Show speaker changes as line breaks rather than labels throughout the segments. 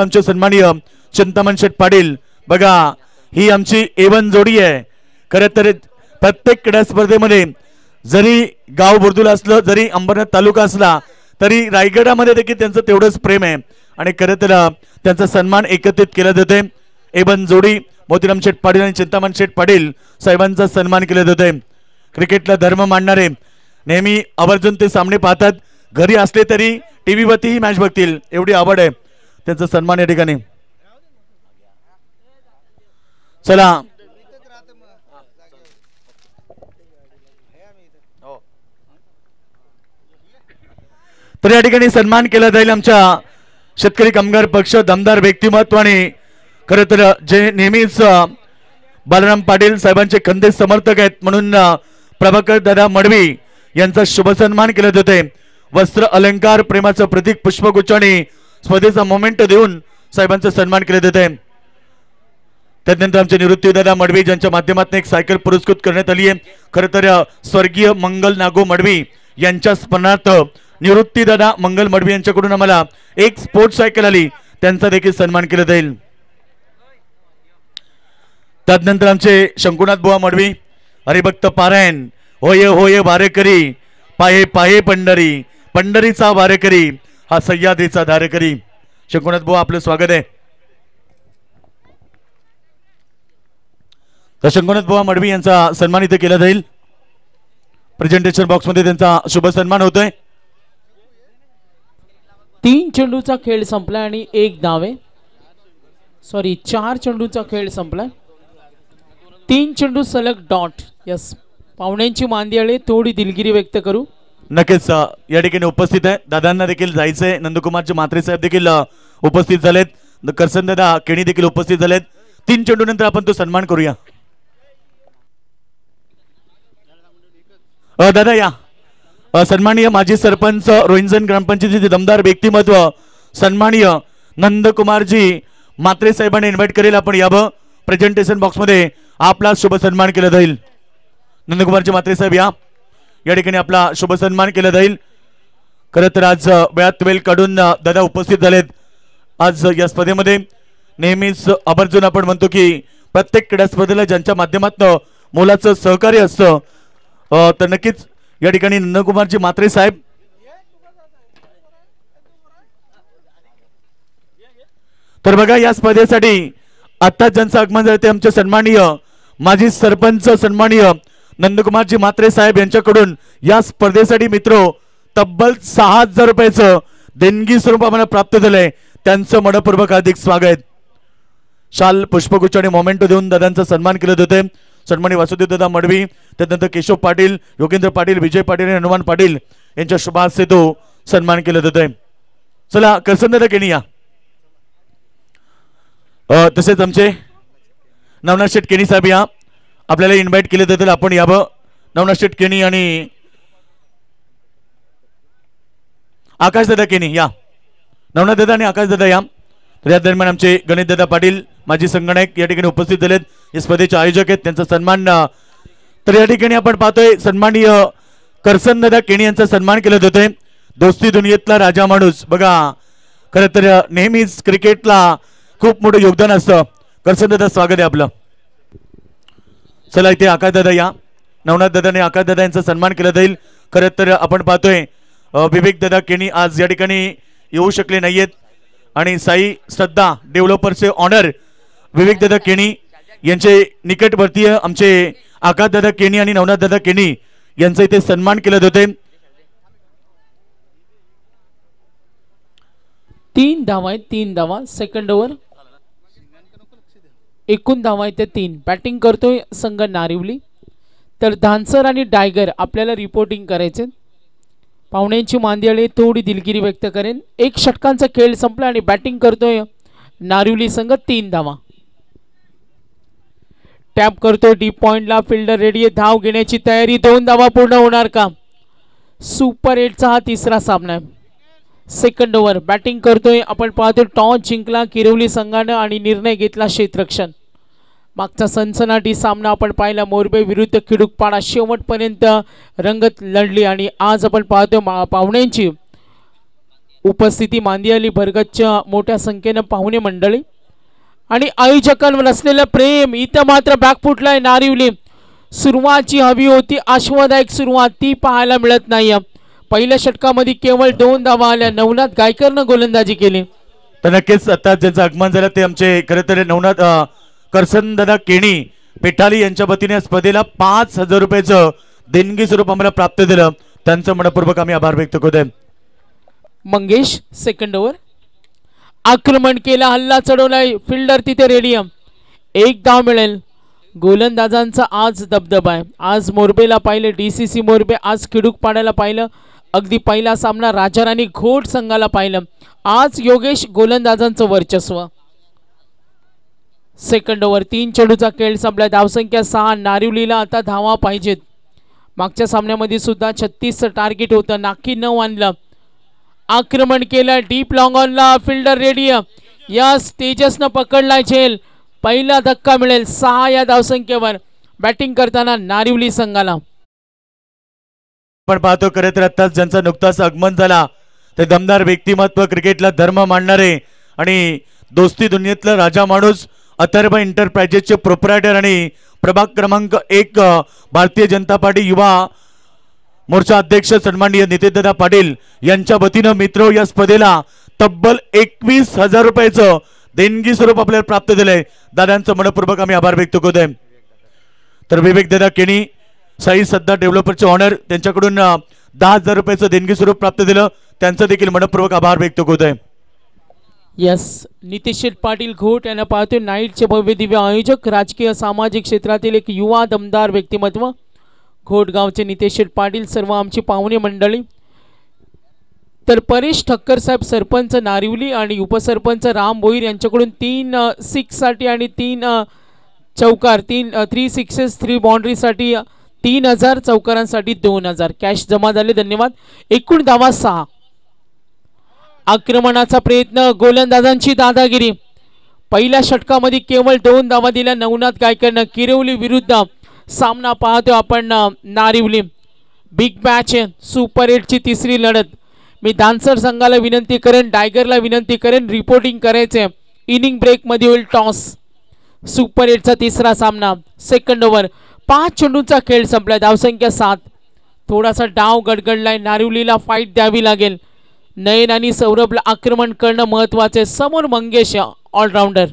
आमचे सन्माननीय चिंतामण शेठ पाटील बघा ही आमची A1 जोडी आहे। खरं तर प्रत्येक क्रीडा स्पर्धेमध्ये जरी गाव बुर्दुला असलं जरी अंबरनाथ तालुका असला तरी रायगडामध्ये देखील त्यांचं तेवढंच प्रेम आहे आणि खरं तर त्यांचा सन्मान एकत्रित केला जाते। A1 जोडी मोतीराम शेठ पाटील आणि चिंतामण शेठ पाटील साहेबांचा सन्मान केला जाते। क्रिकेटला धर्म मानणारे नेहमी आवर्जून ते सामने पाहतात, घरी असले तरी टीव्ही वरती ही मॅच बघतील एवढी आवड आहे, त्यांचा सन्मान या ठिकाणी। चला तर या ठिकाणी सन्मान केला जाईल आमच्या शेतकरी कामगार पक्ष दमदार व्यक्तिमत्व आणि खरं तर जे नेहमीच बालराम पाटील साहेबांचे खंदे समर्थक आहेत म्हणून प्रभाकर दादा मडवी यांचा शुभ सन्मान केला जाते। वस्त्र अलंकार प्रेमाचं प्रतीक पुष्पगुच्छ आणि स्पर्धेचा मोमेंट देऊन साहेबांचा सन्मान केला जाते। त्यानंतर आमचे निवृत्ती दादा मडवी ज्यांच्या माध्यमातून एक सायकल पुरस्कृत करण्यात आली आहे। खरं तर स्वर्गीय मंगल नागो मडवी यांच्या स्मरणार्थ निवृत्ती दादा मंगल मडवी यांच्याकडून आम्हाला एक स्पोर्ट्स सायकल आली, त्यांचा देखील सन्मान केला जाईल। त्यानंतर आमचे शंकुनाथ बुवा मडवी हरिभक्त पारायण होय होय वारेकरी पाये पाये पंढरी पंढरीचा वारेकरी हा सह्याद्रीचा धारेकरी। शंकुनाथ बुवा आपलं स्वागत आहे। तर शंकुनाथ बुवा मडवी यांचा सन्मान इथे केला जाईल। प्रेझेंटेशन बॉक्स मध्ये त्यांचा शुभ सन्मान होतोय।
3 चेंडूचा खेळ संपला आणि 1 धाव आहे। सॉरी 4 चेंडूचा खेळ संपला, 3 चेंडू सलग डॉट। यस, पाहुण्यांची मांदियाळे थोडी दिलगिरी व्यक्त करू।
नक्कीच या ठिकाणी उपस्थित आहे, दादांना देखील जायचंय। नंदकुमारचे म्हात्रे साहेब देखील उपस्थित झालेत, करसन दादा केणी देखील उपस्थित झालेत। 3 चेंडू नंतर आपण तो सन्मान करूया। दादा या सन्माननीय माजी सरपंच रोहिंजन ग्रामपंचायतीचे दमदार व्यक्तिमत्व सन्माननीय नंदकुमारजी म्हात्रे साहेबांनी इन्व्हाइट करेल, आपण यावं। प्रेझेंटेशन बॉक्स मध्ये आपला शुभ सन्मान केला जाईल। नंदकुमारजी म्हात्रे साहेब या ठिकाणी आपला शुभ सन्मान केला जाईल। खरं तर आज वेळात वेळ काढून दादा उपस्थित झालेत आज या स्पर्धेमध्ये। नेहमीच आवर्जून आपण म्हणतो की प्रत्येक क्रीडा स्पर्धेला ज्यांच्या माध्यमातून मोलाचं सहकार्य असतं तर नक्कीच या ठिकाणी नंदकुमारजी म्हात्रे साहेब तर बघा या स्पर्धेसाठी आता ज्यांचं आगमन झालं ते आमचे सन्माननीय माजी सरपंच सन्माननीय नंदकुमारजी म्हात्रे साहेब यांच्याकडून या स्पर्धेसाठी मित्रो तब्बल 6000 रुपयाचं देणगी स्वरूप आम्हाला प्राप्त झालंय। त्यांचं मनपूर्वक हार्दिक स्वागत। शाल पुष्पगुच्छ आणि मोमेंटो देऊन दादांचा सन्मान केले होते। सन्माननीय वासुदेव दादा मडवी, त्यानंतर केशव पाटील, योगेंद्र पाटील, विजय पाटील आणि हनुमान पाटील यांच्या शुभास्ते तो सन्मान केले होते। चला करसन दादा केणी या, तसेच आमचे नवनाथ शेठ केणी साहेब या आपल्याला इन्व्हाइट केले जातील, आपण यावं। नवनाथ शेठ केणी आणि आकाश दादा केणी या, नवनाथ दादा आणि आकाश दादा या। तर या दरम्यान आमचे गणेश दादा पाटील माजी संगणक या ठिकाणी उपस्थित झालेत, या स्पर्धेचे आयोजक आहेत, त्यांचा सन्मान। तर या ठिकाणी आपण पाहतोय सन्माननीय करसन दादा केणी यांचा सन्मान केला जातोय। दोस्ती दुनियेतला राजा माणूस बघा, खरं तर नेहमीच क्रिकेटला खूप मोठं योगदान असतं। करसन दादा स्वागत आहे आपलं। चला इथे आकाश दादा या, नवनाथ दादाने आकाश दादा यांचा सन्मान केला जाईल। खरं तर आपण पाहतोय विवेक दादा केणी आज या ठिकाणी येऊ शकले नाहीयेत आणि साई श्रद्धा डेव्हलपर्सचे ऑनर विवेक दादा केणी यांचे निकटवर्तीय आमचे आकाश दादा केणी आणि नवनाथ दादा केणी यांचा इथे सन्मान केले जाते।
3 धावा आहेत, 3 धावा सेकंड ओव्हर, एकूण धावा आहेत 3। बॅटिंग करतोय संघ नारिवली, तर धानसर आणि डायगर आपल्याला रिपोर्टिंग करायचे। पाहुण्यांची मांदियाळे थोडी दिलगिरी व्यक्त करेन। 1 षटकांचा खेळ संपला आणि बॅटिंग करतोय नारिवली संघ, 3 धावा। टॅप करतोय डीप पॉइंटला, फिल्डर रेडी आहे, धाव घेण्याची तयारी, 2 धावा पूर्ण होणार का? सुपर 8चा हा तिसरा सामना आहे। सेकंड ओव्हर बॅटिंग करतोय, आपण पाहतोय टॉस जिंकला किरवली संघानं आणि निर्णय घेतला क्षेत्ररक्षण। मागचा सनसनाटी सामना आपण पाहिला मोरबे विरुद्ध खिडूकपाडा, शेवटपर्यंत रंगत लढली आणि आज आपण पाहतोय पाहुण्यांची उपस्थिती मांदियाली भरगतच्या मोठ्या संख्येनं पाहुणे मंडळी आणि आयोजकांवर असलेलं प्रेम इथं मात्र बॅकफुटला आहे नारिवली. सुरुवात जी हवी होती आश्वादायक सुरुवात ती पाहायला मिळत नाही. पहिल्या षटकामध्ये केवळ 2 धावा आल्या. नवनाथ गायकरनं गोलंदाजी केली.
तर नक्कीच आता ज्यांचं आगमन झालं ते आमचे खरं तर नवनाथ करसनदादा केणी पेठाली यांच्या वतीने स्पर्धेला 5,000 रुपयाचं देणगी स्वरूप आम्हाला प्राप्त दिलं. त्यांचं मनपूर्वक आम्ही आभार व्यक्त करतोय.
Mangesh second over. आक्रमण केला, हल्ला चढवलाय, फिल्डर तिथे रेडी. 1 धाव मिळेल. गोलंदाजांचा आज दबदबा आहे. आज मोरबेला पाहिलं, DCC मोरबे, आज खिडूक पाड्याला पाहिलं, अगदी पहिला सामना राजाराणी घोट संघाला पाहिलं. आज योगेश गोलंदाजांचं वर्चस्व. Second over. 3 चेंडूचा खेळ संपला. धावसंख्या 6. नारिवलीला आता धावा पाहिजेत. मागच्या सामन्यामध्ये सुद्धा 36 टार्गेट होतं, नाकी 9 आणलं. आक्रमण केलं, डीप लॉंग ऑनला, फिल्डर रेडी. या तेजसनं पकडलाय झेल. पहिला धक्का मिळेल. 6 या धावसंख्येवर बॅटिंग करताना नारिवली संघाला.
आपण पाहतो खरं तर आत्ताच ज्यांचा नुकताच आगमन झाला ते दमदार व्यक्तिमत्व, क्रिकेटला धर्म मानणारे आणि दोस्ती दुनियेतला राजा माणूस, अथर्व एंटरप्राइजेसचे प्रोप्रायटर आणि प्रभाग क्रमांक 1 भारतीय जनता पार्टी युवा मोर्चा अध्यक्ष सन्माननीय नितीनदादा पाटील यांच्या वतीनं मित्र या स्पर्धेला तब्बल 21,000 रुपयाचं देणगी स्वरूप आपल्याला प्राप्त दिलंय. दादांचं मनपूर्वक आम्ही आभार व्यक्त करतोय. तर विवेक दादा केणी साई सद्दा डेव्हलपरचे ऑनर त्यांच्याकडून 10,000 रुपयाचं देणगी स्वरूप प्राप्त दिलं. त्यांचं देखील मनपूर्वक आभार व्यक्त करतोय.
यस, नितेश पाटील घोट यांना पाहतोय. नाईटचे भव्य दिव्य आयोजक, राजकीय सामाजिक क्षेत्रातील एक युवा दमदार व्यक्तिमत्व घोटगावचे नितेश पाटील, सर्व आमची पाहुणे मंडळी. तर परेश ठक्कर साहेब सरपंच नारिवली आणि उपसरपंच राम भोईर यांच्याकडून 3 6 साठी आणि 3 चौकार, 3 सिक्सेस 3 बाउंड्रीसाठी 3,000, चौकारांसाठी 2,000 कॅश जमा झाले. धन्यवाद. एकूण धावा 6. आक्रमणाचा प्रयत्न, गोलंदाजांची दादागिरी. पहिल्या षटकामध्ये केवळ 2 धावा दिल्या नवनाथ गायकरनं. किरवली विरुद्ध सामना पाहतो आपण नारिवली. बिग मॅच आहे, सुपर 8ची 3री लढत. मी दानसर संघाला विनंती करेन, डायगरला विनंती करेन, रिपोर्टिंग करायचे. इनिंग ब्रेक मध्ये होईल टॉस. सुपर 8चा 3रा सामना. Second over. 5 चेंडूचा खेळ संपला. धावसंख्या 7. थोडासा डाव गडगडलाय. नारिवलीला फाईट द्यावी लागेल. नयन आणि सौरभला आक्रमण करणं महत्वाचे. समोर मंगेश ऑलराऊंडर.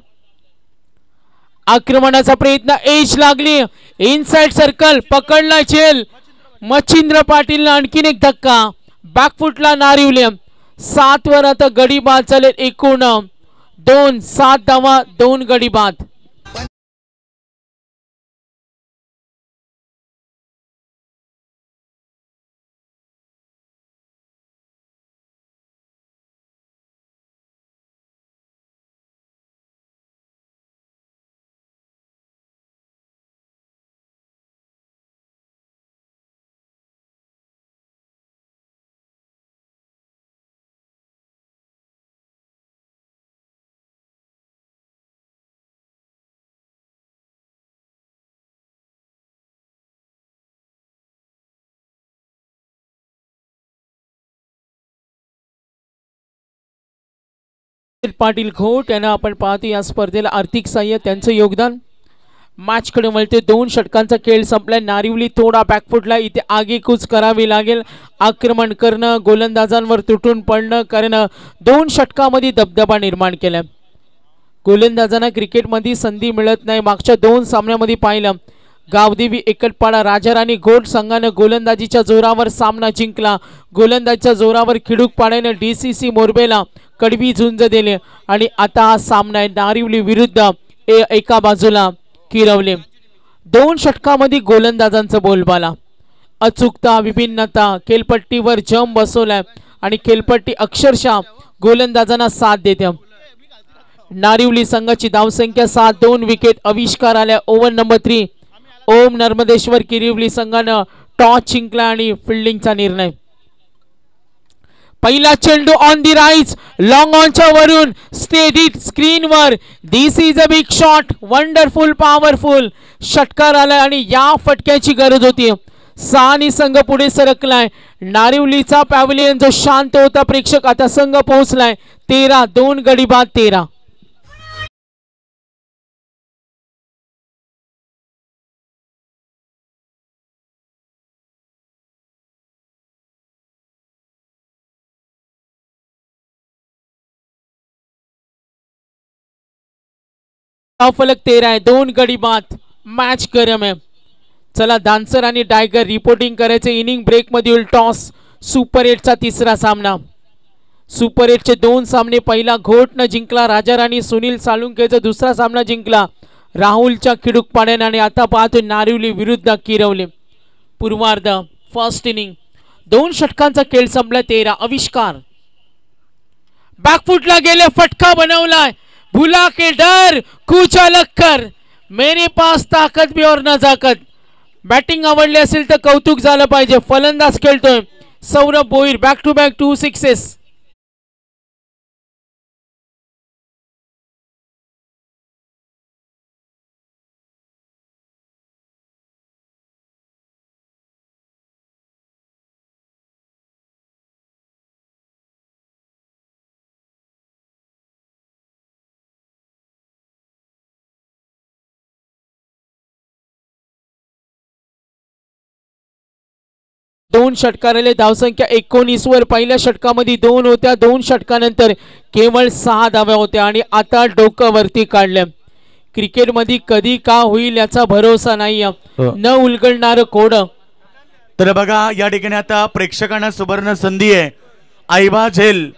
आक्रमणाचा प्रयत्न, एज लागली, इनसाइड सर्कल, पकडला झेल. मच्छिंद्र पाटीलला आणखीन एक धक्का. बॅकफुटला नारिवली. 7 वर आता गडी बाद झाले. एकूण 2 7 धावा, 2 गडी बाद. पाटील घोट यांना आपण पाहतो या स्पर्धेला आर्थिक सहाय्य, त्यांचं योगदान. मॅच कडे वळते. 2 षटकांचा खेळ संपलाय. नारिवली थोडा बॅकफुटला. इथे आगेकूच करावी लागेल. आक्रमण करणं, गोलंदाजांवर तुटून पडणं, कारण 2 षटकामध्ये दबदबा निर्माण केलाय. गोलंदाजांना क्रिकेटमध्ये संधी मिळत नाही. मागच्या 2 सामन्यामध्ये पाहिलं. गावदेवी एकटपाडा राजाराणी घोट संघानं गोलंदाजीच्या जोरावर सामना जिंकला. गोलंदाजीच्या जोरावर खिडूक पाड्याने DCC मोरबेला कडवी झुंज दिले. आणि आता हा सामना आहे नारिवली विरुद्ध एका बाजूला किरवले. 2 षटकामध्ये गोलंदाजांचं बोलबाला, अचूकता, विभिन्नता, खेळपट्टीवर जम बसवलाय आणि खेळपट्टी अक्षरशः गोलंदाजांना साथ देते. नारिवली संघाची धावसंख्या 7, 2 विकेट. आविष्कार आल्या. Over number 3. ओम नर्मदेश्वर किरिवली संघानं टॉस जिंकला आणि फिल्डिंगचा निर्णय. पहिला चेंडू ऑन दी राईज, लॉंग ऑनच्या वरून स्टेडी स्क्रीनवर. This is a big shot, wonderful, powerful. षटकार आला आणि या फटक्याची गरज होती. 6 संघ पुढे सरकलाय. नारिवलीचा पॅव्हलियन जो शांत होता प्रेक्षक, आता संघ पोहोचलाय 13. 2 गडी बाद 13. फलक 13 आहे. 2 गडी बाद. मॅच गरम आहे. चला डान्सर आणि टायगर रिपोर्टिंग करायचे. इनिंग ब्रेक मधील टॉस. सुपर 8चा तिसरा सामना. सुपर 8चे 2 सामने. पहिला घोटनं जिंकला राजा राणी सुनील साळुंखेचा. दुसरा सामना जिंकला राहुलच्या खिडूकपाड्याने. आणि आता पाहतो नारिवली विरुद्ध किरवली. पूर्वार्ध फर्स्ट इनिंग 2 षटकांचा खेळ संपला. 13 आविष्कार बॅकफुटला गेले. फटका बनवलाय. भुला के डर कुछ अलग कर, मेरे पास ताकत भी और नजाकत. बॅटिंग आवडली असेल तर कौतुक झालं पाहिजे. फलंदाज खेळतोय Saurabh Bhoir. Back to back 2 sixes. दोन षटकाराले धावसंख्या 19 वर. पहिल्या षटकामध्ये 2 होत्या. 2 षटकानंतर केवळ 6 धाव्या होत्या. आणि आता डोकं वरती काढले. क्रिकेटमध्ये कधी का होईल याचा भरोसा नाही. न उलगडणार कोड.
तर बघा या ठिकाणी आता प्रेक्षकांना सुवर्ण संधी आहे. आईबा झेल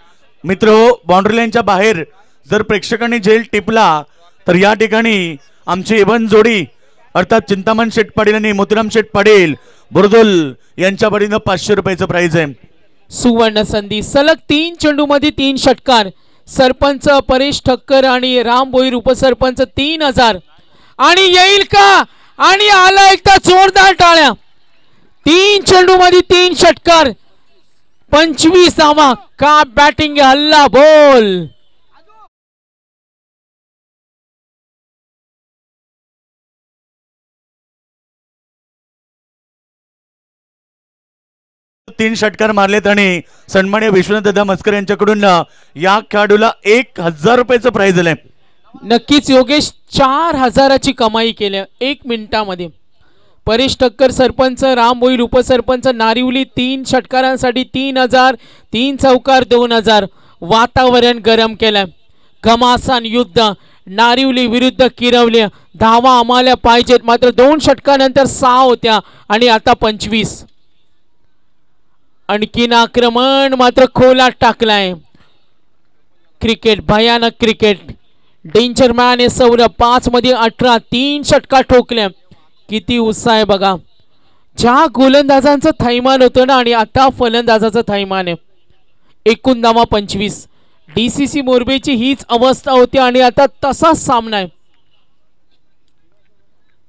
मित्र बाउंड्री लाईनच्या बाहेर जर प्रेक्षकांनी झेल टिपला तर या ठिकाणी आमची इवन जोडी अर्थात चिंतामण शेठ पाटील आणि मोतीराम शेठ पाटील बुरदुल यांच्या बळीनं 500 रुपयाचं प्राइज आहे.
सुवर्ण संधी. सलग 3 चेंडू मध्ये 3 षटकार. सरपंच परेश ठक्कर आणि राम भोईर उपसरपंच 3000. आणि येईल का? आणि आला एकदा जोरदार टाळ्या. 3 चेंडू मध्ये 3 षटकार. 25 धावा. का बॅटिंग हल्ला बोल.
तीन षटकार मारलेत आणि सन्मान्य विश्वनाथ दादा मस्कर यांच्याकडून या खेळाडूला 1000 रुपयाचं प्राइज दिलंय.
नक्कीच योगेश 4000ची कमाई केली 1 मिनिटामध्ये. परेश ठक्कर सरपंच, राम भोईर उपसरपंच, नारिवली 3 षटकारांसाठी 3000. 3 चौकार 2000. वातावरण गरम केलं. घमासान युद्ध नारिवली विरुद्ध किरवली. धावा आम्हाला पाहिजेत. मात्र 2 षटकानंतर 6 होत्या आणि आता 25. आणखीन आक्रमण मात्र खोलात टाकलाय. क्रिकेट भयानक क्रिकेट. डेंजर मॅन आहे सौरभ. 5 मध्ये 18. 3 षटकार ठोकले. किती उत्साह आहे बघा. ज्या गोलंदाजांचं थैमान होतं ना आणि आता फलंदाजाचं थैमान आहे. एकूण धावा 25. डीसीसी मोरबेची हीच अवस्था होती आणि आता तसाच सामना आहे.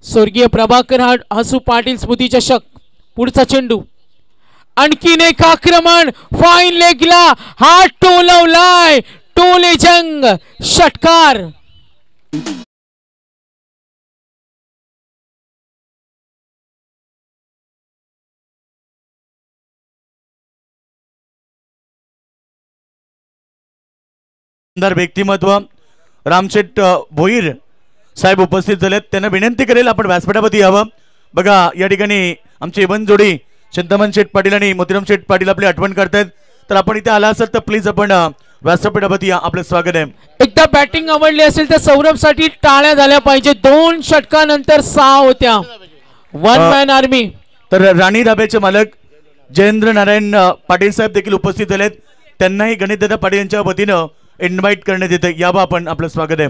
स्वर्गीय प्रभाकर हसू पाटील स्मृती चषक. पुढचा चेंडू. आणखीन एक आक्रमण. फाईन लेगला हात टोलवलाय. टोले जंग षटकार.
व्यक्तिमत्व रामशेठ भोईर साहेब उपस्थित झालेत. त्यांना विनंती करेल आपण व्यासपीठावरती यावं. बघा या ठिकाणी आमची इवन जोडी चिंतामण शेठ पाटील आणि मोतीराम शेठ पाटील आपली आठवण करतायत. तर आपण इथे आला असाल तर प्लीज आपण व्यासपीठावरती या. आपलं स्वागत आहे.
एकदा बॅटिंग आवडली असेल तर सौरभ साठी टाळ्या झाल्या पाहिजे. 2 षटकानंतर 6 होत्या. 1 मॅन आर्मी.
तर राणी धाब्याचे मालक जयेंद्र नारायण पाटील साहेब देखील उपस्थित झालेत. त्यांनाही गणेशदादा पाटील यांच्या वतीनं इन्व्हाइट करण्यात येते. यावं आपण. आपलं स्वागत आहे.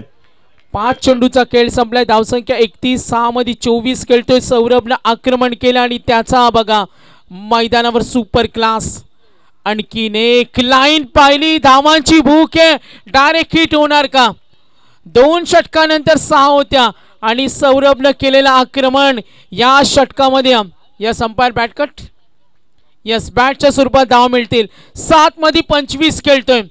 5 चेंडूचा खेळ संपलाय. धावसंख्या 31. 6 मध्ये 24 खेळतोय. सौरभला आक्रमण केलं आणि त्याचा बघा मैदानावर सुपर क्लास. आणखीन एक लाईन पाहिली. धावांची भूक आहे. डायरेक्ट हिट होणार का? 2 षटकानंतर 6 होत्या आणि सौरभनं केलेलं आक्रमण या षटकामध्ये. या संपायर बॅटकट. यस बॅटच्या स्वरूपात धाव मिळतील. 7 मध्ये 25 खेळतोय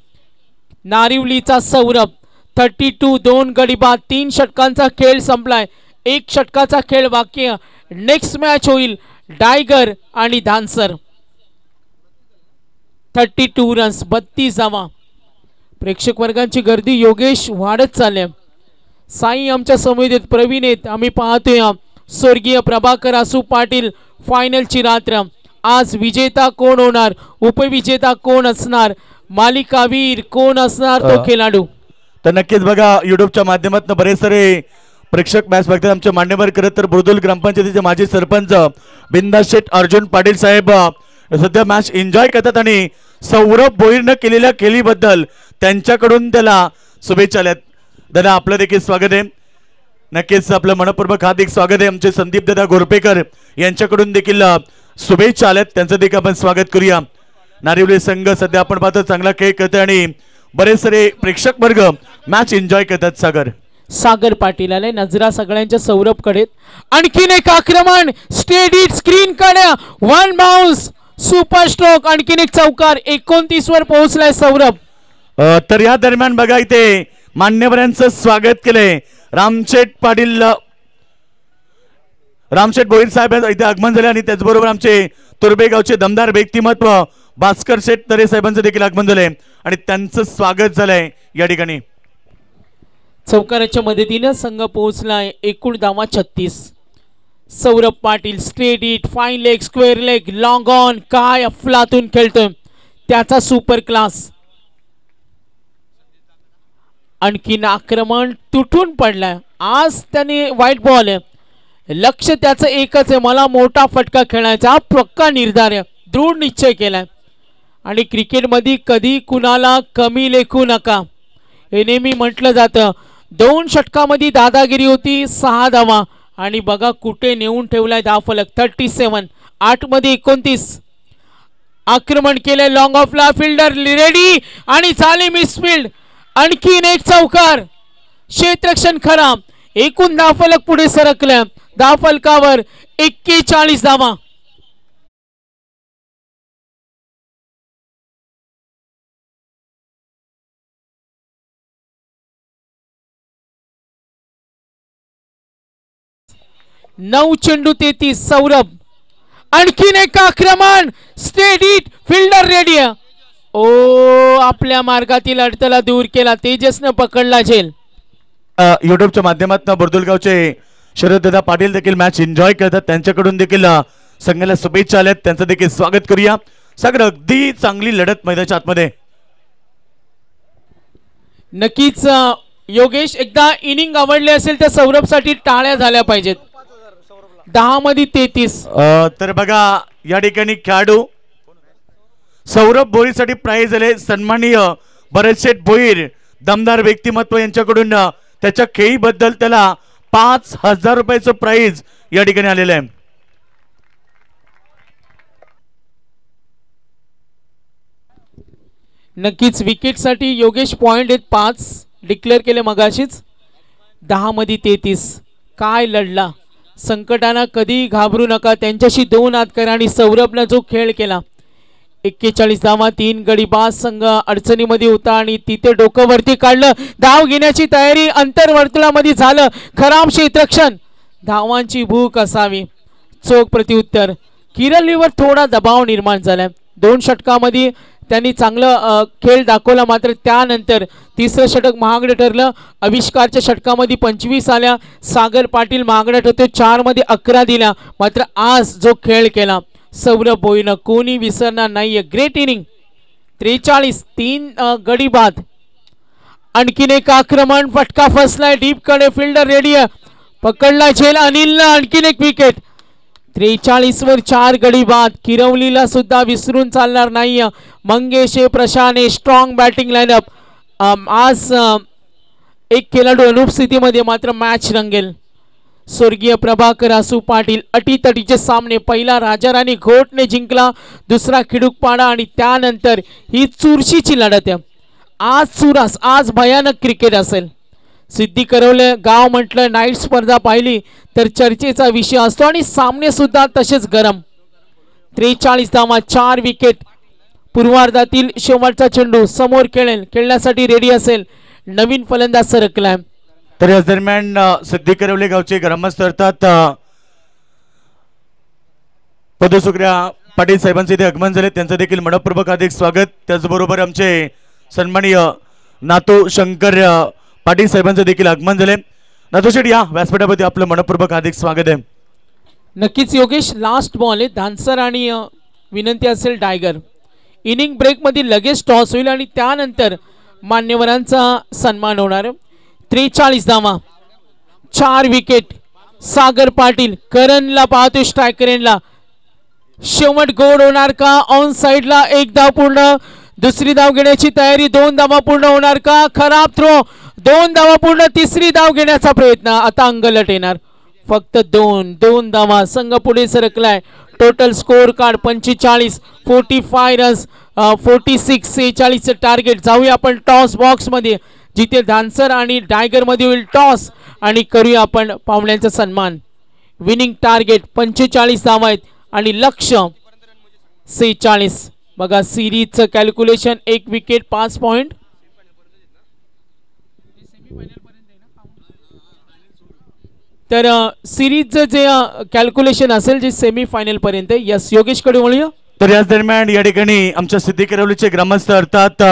नारिवलीचा सौरभ. 32. 2 गडी बाद. 3 षटकांचा खेळ संपलाय. 1 षटकाचा खेळ बाकी. नेक्स्ट मॅच होईल डायगर आणि धानसर 32 रन्स 32 धावा. प्रेक्षक वर्गांची गर्दी योगेश वाढत चालली. साई आमच्या समवेत प्रवीण आहेत. आम्ही पाहतोय स्वर्गीय प्रभाकर आसू पाटील. फायनलची रात्र. आज विजेता कोण होणार, उपविजेता कोण असणार, मालिकावीर कोण असणार तो खेळाडू.
तर नक्कीच बघा युट्यूबच्या माध्यमातून बरेच सारे प्रेक्षक मॅच बघतात. आमचे मान्यवर करत तर बुर्दुल ग्रामपंचायतीचे माजी सरपंच बिंदास शेठ अर्जुन पाटील साहेब सध्या मॅच एन्जॉय करतात आणि सौरभ भोईरनं केलेल्या खेळीबद्दल त्यांच्याकडून त्याला शुभेच्छा आल्यात. दादा आपलं देखील स्वागत आहे. नक्कीच आपलं मनपूर्वक हार्दिक स्वागत आहे. आमचे संदीप दादा गोरपेकर यांच्याकडून देखील शुभेच्छा आल्यात. त्यांचं देखील आपण स्वागत करूया. नारिवली संघ सध्या आपण पाहतो चांगला खेळ करतोय आणि बरेच सारे प्रेक्षक वर्ग मॅच एन्जॉय करतात. सागर
पाटील आले. नजरा सगळ्यांच्या सौरभ कडे. आणखीन एक आक्रमण स्टेडी स्क्रीन कडे. One bounce super stroke. आणखीन एक चौकार. 29 वर पोहोचलाय सौरभ.
तर या दरम्यान बघा इथे मान्यवरांचं स्वागत केलंय. रामशेठ पाटील रामशेठ भोईर साहेब इथे आगमन झाले आणि त्याचबरोबर आमचे तुर्बे गावचे दमदार व्यक्तिमत्व भास्कर शेठ तरे साहेबांचं देखील आगमन झालंय आणि त्यांचं स्वागत झालंय या ठिकाणी.
चौकाराच्या मदतीने संघ पोहोचलाय. एकूण धावा 36. Saurabh Patil straight hit, fine leg, square leg, long on. काय अफलातून खेळतोय त्याचा सुपर क्लास. आणखीन आक्रमण तुटून पडलाय. आज त्याने व्हाईट बॉल आहे. लक्ष त्याचं एकच आहे, मला मोठा फटका खेळायचा. पक्का निर्धार आहे, दृढ निश्चय केलाय. आणि क्रिकेटमध्ये कधी कुणाला कमी लेखू नका हे नेहमी म्हटलं जातं. 2 षटकामध्ये दादागिरी होती. 6 धावा आणि बघा कुठे नेऊन ठेवलाय धावफलक. 37. 8 मध्ये 29. आक्रमण केलंय लॉंग ऑफला. फिल्डर रेडी आणि झाली मिसफिल्ड. आणखीन एक चौकार. क्षेत्ररक्षण खराब. एकूण धावफलक पुढे सरकल्या. धावफलकावर 41 धावा. नऊ चेंडू 33. सौरभ. आणखीन एक आक्रमण. Steady fielder ready. ओ आपल्या मार्गातील अडथळा दूर केला. तेजसनं पकडला झेल.
युट्यूबच्या माध्यमातून बुर्दुलगावचे शरददादा पाटील देखील मॅच एन्जॉय करतात. त्यांच्याकडून देखील संघाला शुभेच्छा आल्यात. त्यांचं देखील स्वागत करूया. सगळं अगदी चांगली लढत मैदानाच्या आतमध्ये.
नक्कीच योगेश एकदा इनिंग आवडले असेल तर सौरभ साठी टाळ्या झाल्या पाहिजेत. 10 मध्ये 33.
तर बघा या ठिकाणी खेळाडू सौरभ भोईरसाठी प्राइज आले. सन्माननीय भरतशेठ भोईर दमदार व्यक्तिमत्व यांच्याकडून त्याच्या खेळीबद्दल त्याला 5000 रुपयाचं प्राइज या ठिकाणी आलेलं आहे.
नक्कीच विकेट साठी योगेश पॉइंट आहेत 5 डिक्लेअर केले मगाशीच. 10 मध्ये 33. काय लढला. संकटांना कधी घाबरू नका. त्यांच्याशी 2 हात करा आणि सौरभला जो खेळ केला. 41 धावा. 3 गडी बाद. संघ अडचणीमध्ये होता आणि तिथे डोकं वरती काढलं. धाव घेण्याची तयारी अंतर्वर्तुळामध्ये झालं. खराब क्षेत्ररक्षण. धावांची भूक असावी. चोख प्रत्युत्तर. किरलीवर थोडा दबाव निर्माण झाला. 2 षटकामध्ये त्यांनी चांगलं खेळ दाखवला. मात्र त्यानंतर तिसरं षटक महागडं ठरलं. आविष्कारच्या षटकामध्ये 25 आल्या. सागर पाटील महागडा ठरतो. 4 मध्ये 11 दिल्या. मात्र आज जो खेळ केला सौरभ भोईरनं कोणी विसरणार नाहीये. Great inning. 43. 3 गडी बाद. आणखीन एक आक्रमण. फटका फसलाय डीप कडे. फिल्डर रेडी पकडला झेल. अनिलनं आणखीन एक विकेट. 43 वर 4 गडी बाद. किरवलीला सुद्धा विसरून चालणार नाही. मंगेशे प्रशाने स्ट्रॉंग बॅटिंग लाईनअप. आज एक खेळाडू अनुपस्थितीमध्ये मात्र मॅच रंगेल. स्वर्गीय प्रभाकर आसू पाटील. अटीतटीचे सामने. पहिला राजाराणी घोटने जिंकला. दुसरा खिडूकपाडा आणि त्यानंतर ही चुरशीची लढत आहे. आज चुरास. आज भयानक क्रिकेट असेल. सिद्धी करवले गाव म्हटलं नाईट स्पर्धा पाहिली तर चर्चेचा विषय असतो आणि सामने सुद्धा तसेच गरम. 43 धावा. 4 विकेट. पूर्वार्धातील शेवटचा चेंडू समोर खेळण्यासाठी रेडी असेल. नवीन फलंदाज सरकलाय.
तर या दरम्यान सिद्धी करवले गावचे ग्रामस्थ अर्थात पदसुक्रिया पाटील साहेबांचे इथे आगमन झाले, त्यांचं देखील मनपूर्वक हार्दिक स्वागत. त्याचबरोबर आमचे सन्माननीय नातू शंकर पाटील साहेबांचं देखील आगमन झाले. नातू शेठ या व्यासपीठावरती आपलं मनपूर्वक हार्दिक स्वागत आहे.
नक्कीच योगेश, लास्ट बॉल आहे धानसर आणि विनंती असेल टायगर. इनिंग ब्रेकमध्ये लगेच टॉस होईल आणि त्यानंतर मान्यवरांचा सन्मान होणार. 43 धावा, 4 विकेट. सागर पाटील करणला पाहतोय स्ट्रायकर एंडला. शेवट गोड होणार का? ऑन साइडला 1 धाव पूर्ण, दुसरी धाव घेण्याची तयारी. 2 धावा पूर्ण होणार का? खराब थ्रो, 2 धावा पूर्ण, तिसरी धाव घेण्याचा प्रयत्न. आता अंगलट येणार. फक्त 2 धावा, संघ पुढे सरकलाय. Total score card 45, 45 runs, 46, 46 target. जाऊया आपण टॉस बॉक्स मध्ये, जिथे धानसर आणि टायगर मध्ये होईल टॉस, आणि करूया आपण पाहुण्यांचा सन्मान. विनिंग टार्गेट 45 धावा आहेत आणि लक्ष 46. बघा सिरीजचं कॅल्क्युलेशन, 1 विकेट 5 पॉइंट. तर सिरीजचं जे कॅल्क्युलेशन असेल जे सेमीफायनल पर्यंत. यस योगेश कडे वळूया.
तर याच दरम्यान या ठिकाणी आमच्या सिद्धी किरवलीचे ग्रामस्थ अर्थात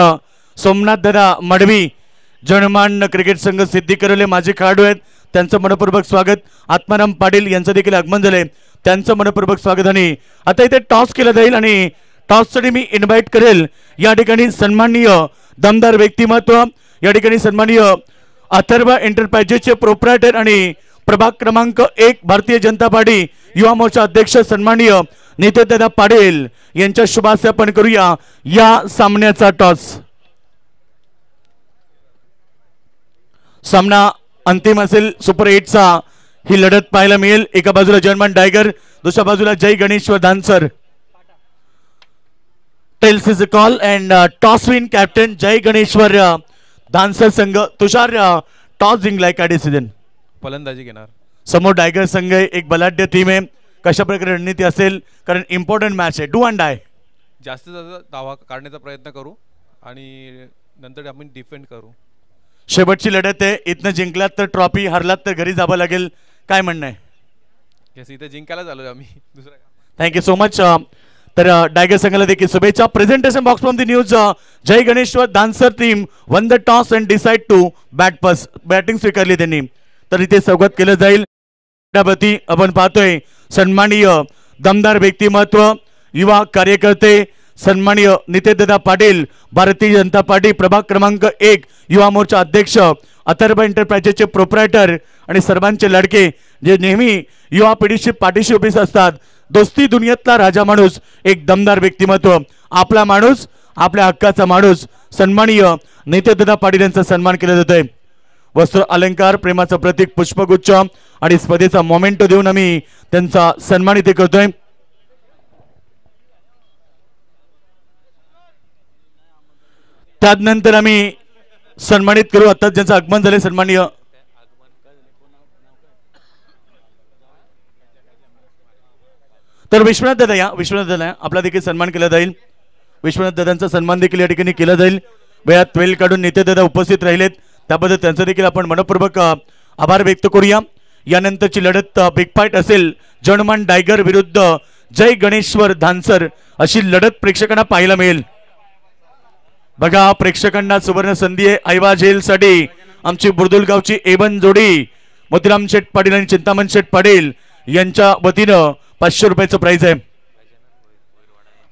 सोमनाथ दादा मडवी, जनमान क्रिकेट संघ सिद्धी किरवले माजी खेळाडू आहेत, त्यांचं मनपूर्वक स्वागत. आत्माराम पाटील यांचं देखील आगमन झाले, त्यांचं मनपूर्वक स्वागत. आणि आता इथे टॉस केलं जाईल आणि टॉससाठी मी इन्व्हाइट करेल या ठिकाणी सन्माननीय दमदार व्यक्तिमत्व, या ठिकाणी सन्माननीय अथर्व एंटरप्राइजेसचे प्रोप्रायटर आणि प्रभाग क्रमांक 1 भारतीय जनता पार्टी युवा मोर्चा अध्यक्ष सन्माननीय नितेशदादा पाटील यांच्या शुभाशय आपण करूया या सामन्याचा टॉस. सामना अंतिम असेल, सुपर 8चा ही लढत पाहायला मिळेल. एका बाजूला जर्मन टायगर, दुसऱ्या बाजूला Jai Ganeshwar Dhansar. Tails is a call and toss win captain Jai Ganeshwar Dhansar संघ. तुषार, टॉस जिंकलाय काय डिसिजन?
फलंदाजी घेणार.
समोर टायगर संघ आहे, एक बलाढ्य टीम आहे. कशा प्रकारे रणनीती असेल, कारण इम्पॉर्टंट मॅच आहे, डू अँड डाय.
जास्तीत जास्त धावा काढण्याचा प्रयत्न करू आणि नंतर आपण डिफेंड करू.
शेवटची लढत आहे, इथनं जिंकलात तर ट्रॉफी, हरलात तर घरी जावं लागेल. काय म्हणणं आहे?
येस, इथे जिंकायला झालो आम्ही. दुसरं
थँक्यू सो मच. तर टायगर संघाला देखील शुभेच्छा. Presentation box from the news. Jai Ganeshwar Dhansar team won the toss and decide to bat first. Batting स्वीकारली त्यांनी, तर इथे स्वागत केलं जाईल. आपण पाहतोय सन्माननीय दमदार व्यक्तिमत्व, युवा कार्यकर्ते सन्माननीय नितेशदादा पाटील, भारतीय जनता पार्टी प्रभाग क्रमांक 1 युवा मोर्चा अध्यक्ष, अथर्व एंटरप्राइजेसचे प्रोप्रायटर आणि सर्वांचे लडके, जे नेहमी युवा पिढीशी पाठीशी उभे असतात. दोस्ती दुनियेतला राजा माणूस, एक दमदार व्यक्तिमत्व, आपला माणूस, आपल्या हक्काचा माणूस, सन्माननीय नितेशदादा पाटील यांचा सन्मान केला जातोय. वस्त्र अलंकार, प्रेमाचं प्रतीक, पुष्पगुच्छ आणि स्पर्धेचा मोमेंटो देऊन आम्ही त्यांचा सन्मान इथे करतोय. त्यानंतर आम्ही सन्मानित करू आता ज्यांचं आगमन झाले सन्माननीय तर विश्वनाथ दादा या. विश्वनाथ दादा आपला देखील सन्मान केला जाईल. विश्वनाथ दादांचा सन्मान देखील या ठिकाणी केला जाईल. वेळात वेळ काढून नेते दादा उपस्थित राहिलेत, त्याबद्दल त्यांचं देखील आपण मनपूर्वक आभार व्यक्त करूया. यानंतरची लढत बिग फाईट असेल, जनमान टायगर विरुद्ध जय गणेश्वर धानसर, अशी लढत प्रेक्षकांना पाहायला मिळेल. बघा प्रेक्षकांना सुवर्ण संधी आहे. ऐवा झेलसाठी आमची बुर्दुलगावची एवन जोडी मोतीराम शेठ पाटील आणि चिंतामण शेठ पाटील यांच्या वतीनं 500 रुपयाचं प्राइज आहे.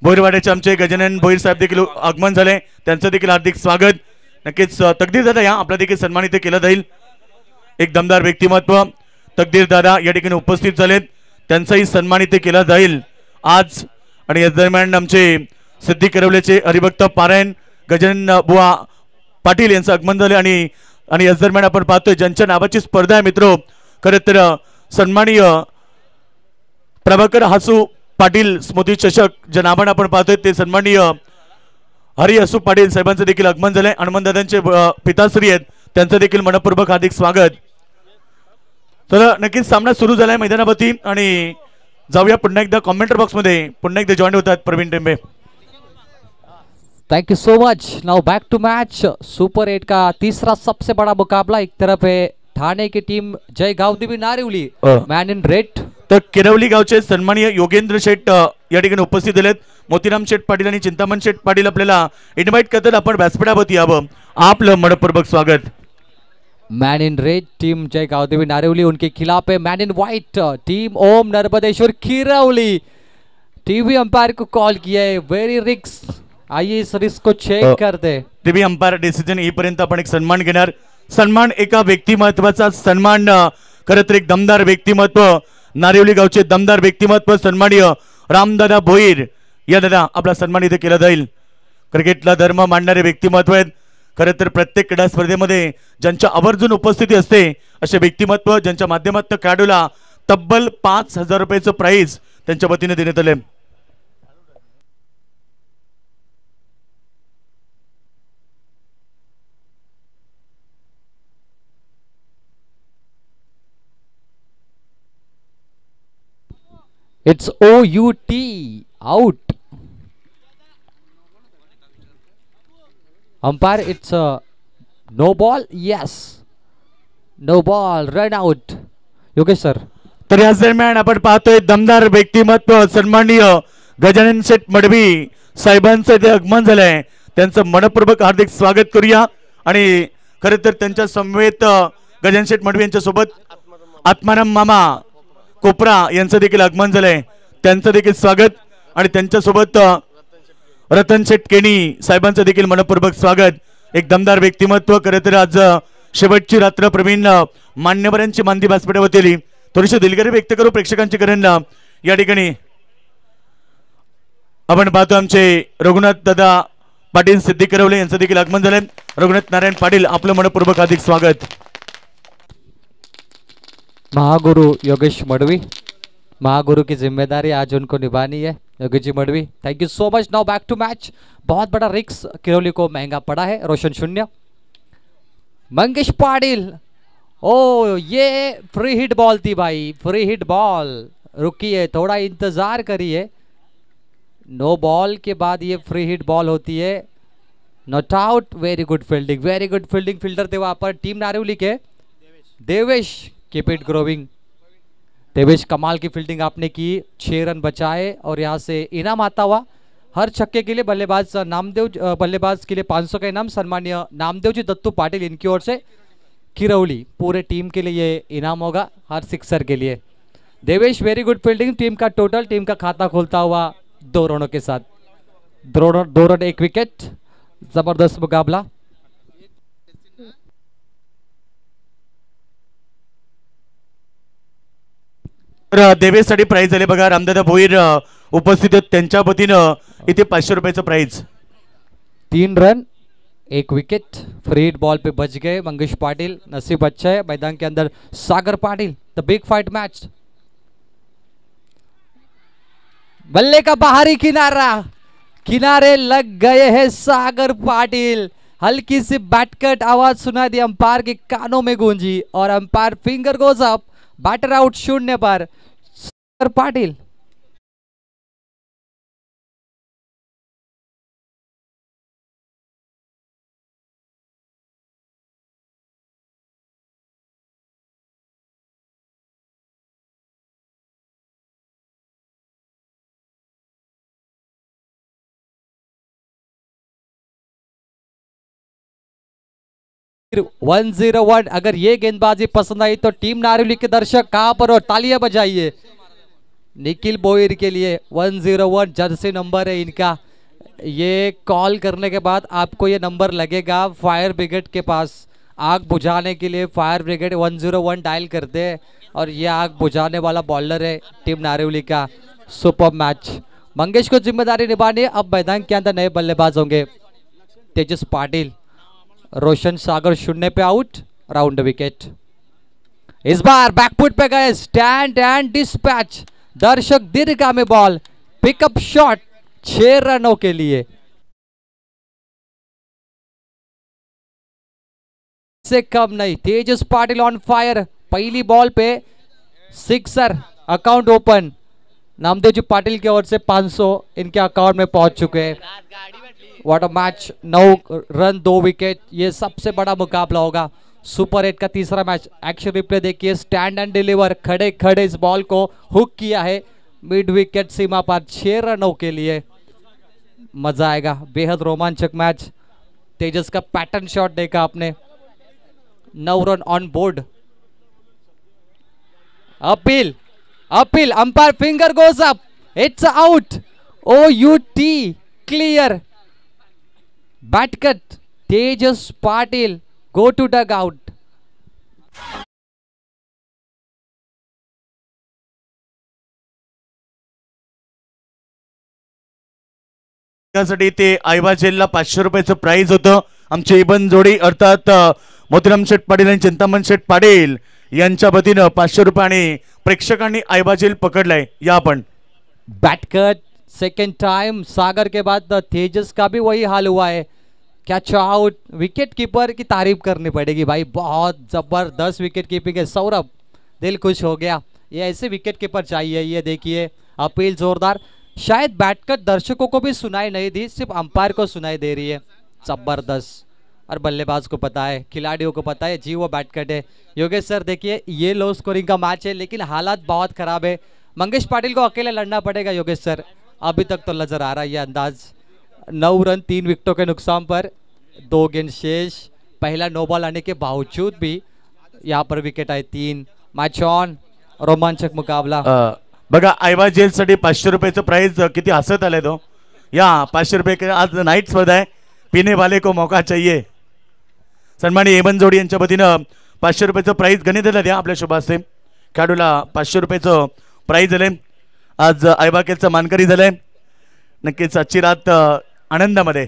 भोईरवाड्याचे आमचे गजानन भोईर साहेब देखील आगमन झाले, त्यांचं देखील हार्दिक स्वागत. नक्कीच तकदीर दादा या, आपला देखील सन्मानित केलं जाईल. एक दमदार व्यक्तिमत्व तकदीर दादा या ठिकाणी उपस्थित झालेत, त्यांचाही सन्मानित केला जाईल आज. आणि या दरम्यान आमचे सिद्धी करवल्याचे हरिभक्त पारायण गजानन बुवा पाटील यांचं आगमन झाले. आणि या दरम्यान आपण पाहतोय ज्यांच्या नावाची स्पर्धा आहे मित्रो, खरं तर सन्माननीय प्रभाकर हासू पाटील स्मृती चषक ज्या नावाने आपण पाहतोय ते सन्माननीय हरी हसू पाटील साहेबांचं देखील आगमन झालंय. हनुमंतदादांचे पिताश्री आहेत, त्यांचं देखील मनपूर्वक हार्दिक स्वागत. तर नक्कीच सामना सुरू झालाय मैदानावरती आणि जाऊया पुन्हा एकदा कॉमेंटर बॉक्स मध्ये पुन्हा एकदा जॉईन होतात Praveen Tembe.
Thank you so much. Now back to match. Super 8 का तीसरा सबसे बड़ा मुकाबला. एक तरफ है ठाणे की team Jai Gavdevi Nariwali man in red.
तर किरवली गावचे सन्माननीय योगेंद्र शेठ या ठिकाणी उपस्थित झालेत. मोतीराम शेठ पाटील आणि चिंतामण शेठ पाटील आपल्याला इन्व्हाइट करतात. आपण व्यासपीठावरती यावं. आपलं मनपूर्वक स्वागत.
Man in red team Jai Gavdevi Narivali, उनके खिलाफ है man in white team Om Narmadeshwar Kiroli. TV umpire को कॉल किया है, वेरी रिस्क. आइए इस रिस्क को चेक करते.
टीवी अंपायर डिसिजन येईपर्यंत आपण एक सन्मान घेणार. सन्मान एका व्यक्तिमत्वाचा सन्मान, खरं तर एक दमदार व्यक्तिमत्व, नारिवली गावचे दमदार व्यक्तिमत्व सन्माननीय रामदादा भोईर या दादा आपला सन्मान इथे केला जाईल. क्रिकेटला धर्म मांडणारे व्यक्तिमत्व आहेत. खरं तर प्रत्येक क्रीडा स्पर्धेमध्ये ज्यांच्या आवर्जून उपस्थिती असते असे व्यक्तिमत्व, ज्यांच्या माध्यमातून खेळाडूला तब्बल 5,000 रुपयाचं प्राइज त्यांच्या वतीने देण्यात आले.
It's OUT out. Umpire, it's no ball. Yes, no ball. Run out. Yogesh sir.
तर याच दरम्यान आपण पाहतोय दमदार व्यक्तिमत्व सन्माननीय गजानन शेठ मडवी साहेबांचं इथे आगमन झालंय. त्यांचं मनपूर्वक हार्दिक स्वागत करूया. आणि खरं तर त्यांच्या समवेत गजानन शेठ मडवी यांच्या सोबत आत्माराम मामा कोपरा यांचं देखील आगमन झालंय. त्यांचं देखील स्वागत आणि त्यांच्यासोबत रतन शेठ केणी साहेबांचं देखील मनपूर्वक स्वागत. एक दमदार व्यक्तिमत्व. खरं तर आज शेवटची रात्र प्रवीण मान्यवरांची मानदी व्यासपीठावरती आली. थोडीशी दिलगिरी व्यक्त करू प्रेक्षकांची करण या ठिकाणी आपण पाहतो आमचे रघुनाथ दादा पाटील सिद्धी करवले यांचं देखील आगमन झालंय. रघुनाथ नारायण पाटील आपलं मनपूर्वक हार्दिक स्वागत.
महागुरु योगेश मडवी, महागुरु की जिम्मेदारी आज उनको निभानी है. Yogesh ji Madvi, thank you so much. Now back to match. बहुत बड़ा रिक्स किरौली को महंगा पड़ा है. रोशन 0. मंगेश पाटिल, ओ ये फ्री हिट बॉल थी भाई, फ्री हिट बॉल. रुकिए, थोड़ा इंतजार करिए. नो बॉल के बाद ये फ्री हिट बॉल होती है. Not out. Very good fielding, very good fielding. Fielder थे वहां पर टीम नारिवली के Devesh. Keep it growing. Devesh, कमाल की फील्डिंग आपने की. 6 रन बचाए और यहाँ से इनाम आता हुआ हर छक्के के लिए बल्लेबाज नामदेव, बल्लेबाज के लिए 500 का इनाम सन्मान्य नामदेव जी दत्तू पाटिल इनकी ओर से किरौली. पूरे टीम के लिए ये इनाम होगा हर सिक्सर के लिए. Devesh, very good fielding. Team का टोटल, टीम का खाता खोलता हुआ 2 रनों के साथ. 2 रन 1 विकेट. जबरदस्त मुकाबला.
देवेशसाठी प्राइज आले बघा. रामदादा भोईर उपस्थित आहेत. त्यांच्या वतीनं इथे 500 रुपयाचं prize.
3 run 1 wicket. Free hit ball पे बच गए मंगेश पाटिल. नसीब अच्छा है. मैदान के अंदर Sagar Patil. The big fight match. बल्ले का बाहरी किनारा, किनारे लग गए हैं सागर पाटिल. हल्की सी बैटकट आवाज सुना दी अंपायर के कानों में गूंजी और umpire finger goes up. Batter out 0 पर. सागर पाटिल. फिर 101. अगर ये गेंदबाजी पसंद आई तो टीम नारिवली के दर्शक कहां पर हो, तालियां बजाइए निखिल बोईर के लिए. 101 जर्सी नंबर है इनका. ये कॉल करने के बाद आपको ये नंबर लगेगा फायर ब्रिगेड के पास. आग बुझाने के लिए फायर ब्रिगेड 101 डायल करते हैं और ये आग बुझाने वाला बॉलर है टीम नारिवली का. Super match. मंगेश को जिम्मेदारी निभानी है. अब मैदान के अंदर नए बल्लेबाज होंगे. तेजस पाटिल, रोशन सागर 0 पे आउट. Round wicket. इस बार बैकफुट पे गए. Stand and dispatch. दर्शक दीर्घा में बॉल. पिकअप शॉट 6 रनों के लिए. से कम नहीं. Tejas Patil on fire. पहली बॉल पे sixer. Account open. Namdev ji Patil की ओर से 500 इनके अकाउंट में पहुंच चुके हैं. What a match. 9 run 2 wicket. ये सबसे बड़ा मुकाबला होगा. सुपर 8 का तीसरा मैच। एक्शन रिप्ले देखिए, स्टैंड एंड डिलीवर, खड़े खड़े इस बॉल को हुक किया है मिड विकेट सीमा पर 6 रनों के लिए। मजा आएगा, बेहद रोमांचक मैच। तेजस का पैटर्न शॉट देखा आपने, 9 run on board. Appeal appeal, umpire finger goes up, it's out. OUT clear, bat cut, Tejas Patil go to dugout.
त्यासाठी ते ऐवाजेलला 500 रुपयाचं प्राइज होतं। आमची इबन जोडी अर्थात मोतीराम शेठ पाटील आणि चिंतामण शेठ पाटील यांच्या वतीनं 500 रुपये आणि प्रेक्षकांनी ऐवाजेल पकडलाय। या आपण
बैट कट सेकेंड टाइम, सागर के बाद तेजस का भी वही हाल हुआ है, कैच आउट। विकेट कीपर की तारीफ करनी पड़ेगी भाई, बहुत जबरदस्त विकेट कीपिंग है। सौरभ, दिल खुश हो गया, ये ऐसे विकेट कीपर चाहिए। ये देखिए अपील जोरदार, शायद बैटकट दर्शकों को भी सुनाई नहीं दी, सिर्फ अंपायर को सुनाई दे रही है। जबरदस्त, और बल्लेबाज को पता है, खिलाड़ियों को पता है जी वो बैटकट है। योगेश सर देखिए, ये लो स्कोरिंग का मैच है लेकिन हालात बहुत खराब है। मंगेश पाटिल को अकेले लड़ना पड़ेगा योगेश सर, अभी तक तो नजर आ रहा है ये अंदाज। 9 रन 3 विकेटों के नुकसान पर 2 गेंद शेष। पहला नो बॉल आने के बावजूद भी यहाँ पर विकेट आए 3। मैच ऑन, रोमांचक मुकाबला।
बघा ऐवाजेल साठी 500 रुपयाचं प्राइज किती हसत आले तो। या 500 रुपये के आज नाईट स्पर्धा आहे, पीने वाले को मौका चाहिए। सन्मानी एबन जोडी यांच्या वतीनं 500 रुपयाचं प्राइज गणितला द्या आपल्या शुभ हस्ते। खेळाडूला 500 रुपयाचं प्राइज झाले, आज ऐवाकेलचा मानकरी झालाय। नक्कीच आजची रात आनंदामध्ये।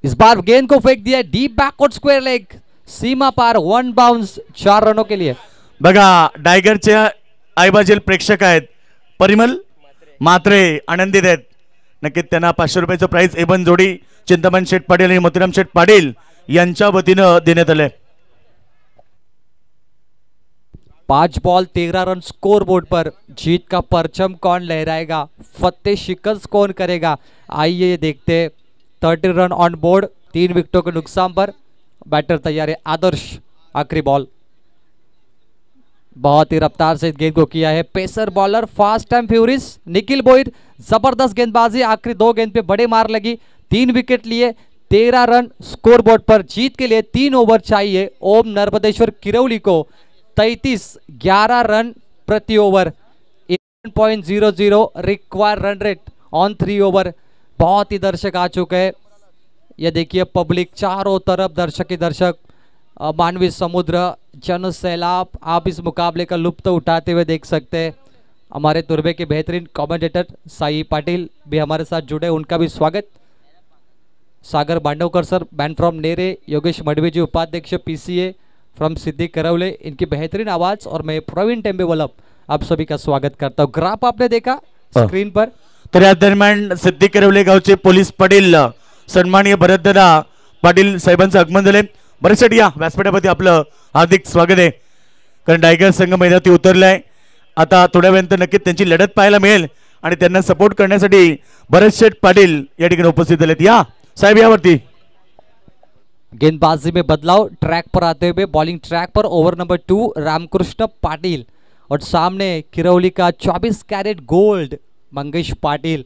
इस बार गेंद को फेंक दिया डीप बैकवर्ड स्क्वायर लेग, सीमा पार, 1 बाउंस 4 रनों के लिए।
बघा डायगरचे ऐवाजेल प्रेक्षक आहेत, परिमल मात्रे आनंदित आहेत। नक्कीच त्यांना 500 रुपयाचं प्राइज एबन जोडी चिंतामण शेठ पाटील आणि मोतीराम शेठ पाटील यांच्या वतीनं देण्यात आले।
5 बॉल 13 रन स्कोर बोर्ड पर, जीत का परचम कौन लहराएगा, फतेह शिकंज कौन करेगा, आइए देखते। 30 रन ऑन बोर्ड, 3 विकेटों के नुकसान पर। बैटर तैयार है आदर्श, आखिरी बॉल। बहुत ही रफ्तार से गेंद को किया है pacer bowler, fast and furious Nikhil Boir, जबरदस्त गेंदबाजी। आखिरी 2 गेंद पे बड़े मार लगी, 3 विकेट लिए, 13 रन स्कोर बोर्ड पर। जीत के लिए 3 ओवर चाहिए ओम नर्मदेश्वर किरौली को। 33 11 रन प्रति over, 11.00 require run rate on 3 over. बहुत ही दर्शक आ चुके हैं, ये देखिए पब्लिक चारों तरफ दर्शक ही दर्शक, मानवी समुद्र, जन सैलाब। आप इस मुकाबले का लुत्फ उठाते हुए देख सकते हैं। हमारे तुर्बे के बेहतरीन कमेंटेटर साई पाटिल भी हमारे साथ जुड़े, उनका भी स्वागत। सागर बांडवकर सर, बैन फ्रॉम नेरे, योगेश मडवी जी उपाध्यक्ष PCA फ्रॉम सिद्दी करवले, इनकी बेहतरीन आवाज, और मैं प्रवीण टेम्बे वल्लभ आप सभी का स्वागत करता हूँ। ग्राफ आपने देखा स्क्रीन पर।
तर या दरम्यान सिद्दी करवले गावचे पोलीस पाटील सन्माननीय भरतदादा पाटील साहेबांचं आगमन झाले। बरेचसाठी या व्यासपीठावरती आपलं हार्दिक स्वागत आहे, कारण टायगर संघ मैदानावरती उतरलाय। आता थोड्या वेळानंतर नक्कीच त्यांची लढत पाहायला मिळेल आणि त्यांना सपोर्ट करण्यासाठी भरत शेठ पाटील या ठिकाणी उपस्थित झालेत। या साहेब यावरती।
गेंदबाजी में बदलाव, ट्रैक पर आते हुए बॉलिंग ट्रैक पर ओवर नंबर 2 रामकृष्ण पाटिल, और सामने किरौली का 24 कैरेट गोल्ड मंगेश पाटिल।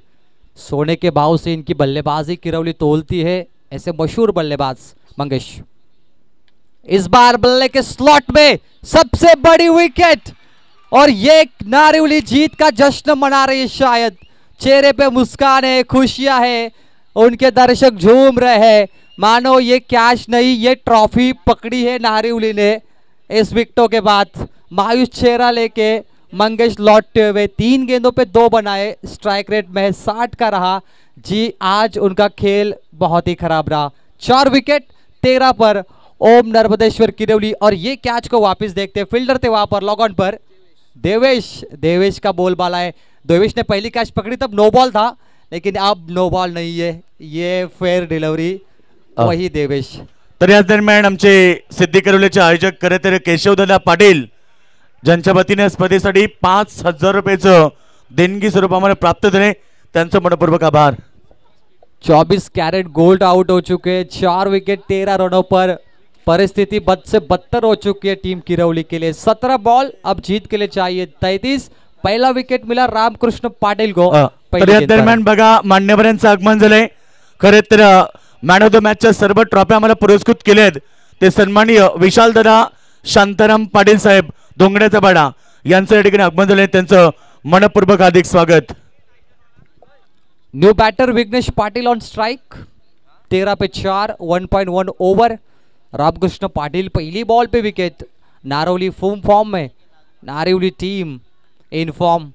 सोने के भाव से इनकी बल्लेबाजी किरौली तोलती है, ऐसे मशहूर बल्लेबाज मंगेश। इस बार बल्ले के स्लॉट में सबसे बड़ी विकेट, और ये नारिवली जीत का जश्न मना रही है। शायद चेहरे पे मुस्कान है, खुशियां है, उनके दर्शक झूम रहे हैं, मानो ये कैश नहीं ये ट्रॉफी पकड़ी है नारिवली ने। इस विकेटों के बाद मायूस चेहरा लेके मंगेश लौटते हुए 3 गेंदों पे 2 बनाए, स्ट्राइक रेट में 60 का रहा। जी आज उनका खेल बहुत ही खराब रहा। 4 विकेट 13 पर ओम नर्मदेश्वर किरौली। और ये कैच को वापस देखते, फील्डर थे वहां पर लॉग ऑन पर, देवेश का बोलबाला है। देवेश ने पहली कैच पकड़ी तब नो बॉल था, लेकिन अब नो बॉल नहीं है, ये फेयर डिलीवरी, वही देवेश।
तर या दरम्यान आमचे सिद्धी करवलेचे आयोजक खरे केशवदादा पाटील, ज्यांच्या वतीने स्पर्धेसाठी 5000 रुपयाचं देणगी स्वरूपामध्ये प्राप्त झाले, त्यांचं मनपूर्वक आभार।
24 कैरेट गोल्ड आउट हो चुके, 4 विकेट 13 रनों पर। परिस्थिति बद से बदतर हो चुकी है टीम किरौली के लिए। 17 बॉल अब जीत के लिए चाहिए 33। पहिला विकेट मिला रामकृष्ण पाटील को।
तर या दरम्यान बघा मान्यवरांचं आगमन झालंय। खरे तर मॅन ऑफ द मॅचच्या सर्व ट्रॉफी आम्हाला पुरस्कृत केलेत ते सन्माननीय विशाल दादा शांताराम पाटील साहेब डोंगड्याचा पाडा यांचं या ठिकाणी आगमन झालंय, त्यांचं मनपूर्वक हार्दिक स्वागत।
New batter Vighnesh Patil on strike. 13 पे 4 1.1 ओवर। रामकृष्ण पाटिल पहली बॉल पे विकेट। नारौली फॉर्म में, Narivali team in form.